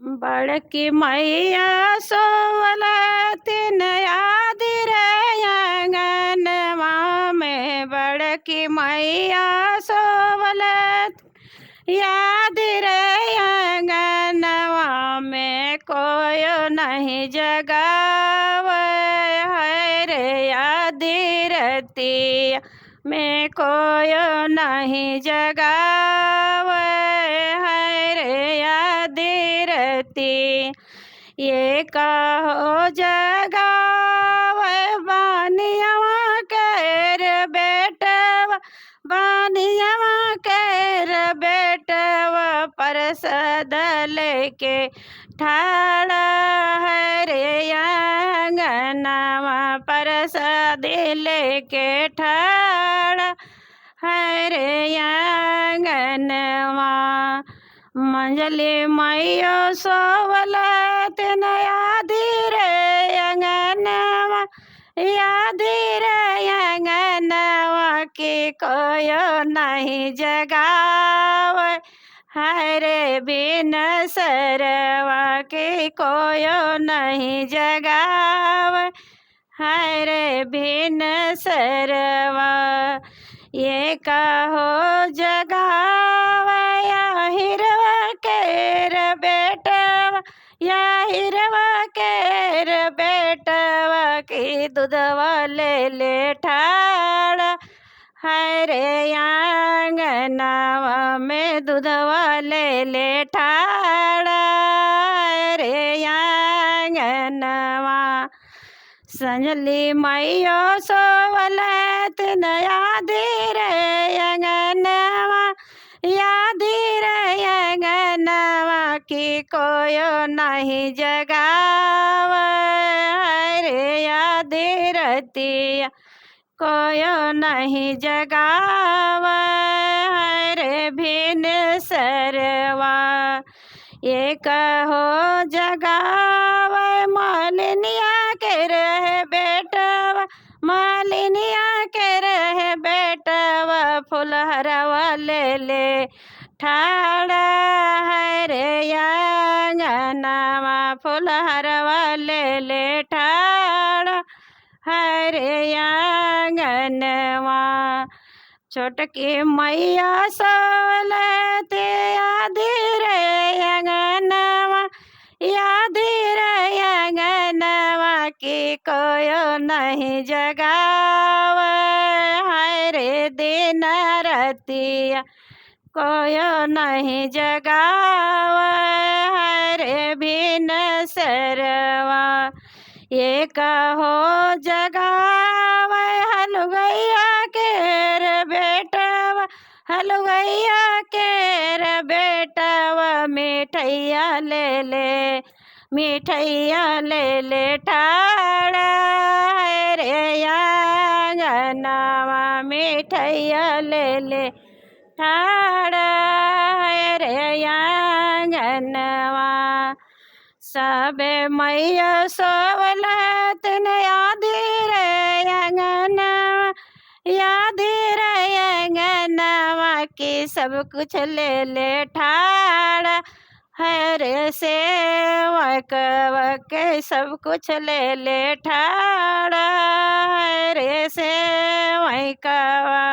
बड़की मैया सोवलत नयाद रे अंगनवा में। बड़की मैया सोवलत याद रे अंगनवा में। कोयो नहीं जगावे है रे याद रतिया में। कोयो नहीं जगावे है रे याद रती। ये कहो जगावे बानियावा कर बेटवा। बानियावा कर बेटवा परसद लेके ठाड़ा है रे अंगनवा। परसद लेके ठाड़ा है रे अंगनवा। मंजली मैया सोवलत याद रे अंगनवा। याद रे अंगनवा की कोयो नहीं जगावे है रे बिन सरवा की। कोयो नहीं जगावे है रे बिन सरवा। ये कहो जगावे या हिरवा केर बेटवा। या हिरवा केर बेटवा की दूधवा ले ले ठाड़ा है रे अंगनवा में। दूधवा ले ले ठाड़ा है रे अंगनवा। संजली मैया सोवलत याद रे अंगनवा। याद रे अंगनवा की कोयो नहीं जगावे है रे याद रतिया। कोयो नहीं जगावे है रे भिन सरवा। ये कहो जगावे मालिनिया के रहे बेटवा। मालिनिया के रहे बेटवा फुलहरवा ले ले ठाड़ा है रे अंगनवा। फुलहरवा ले ले ठाड़ा है रे अंगनवा। छोटकी मैया सोवलत याद रे अंगनवा। याद रे अंगनवा की कोयो नहीं जगावे है रे दिन रतिया। कोयो नहीं जगावे है रे बिन सरवा। ये कहो जगावे हलुगैया केर बेटवा। हलुगैया केर बेटवा मिठैया ले ले। मिठैया ले ले ठाड़ा है रे अंगनवा। मिठैया ले ले ठाड़ा है रे अंगनवा। सबे मैया सोवलत याद रे अंगनवा। याद रे अंगनवा की सब कुछ ले ले ठाड़ा है रे सेवक के। सब कुछ ले ले ठाड़ा है रे सेवकवा।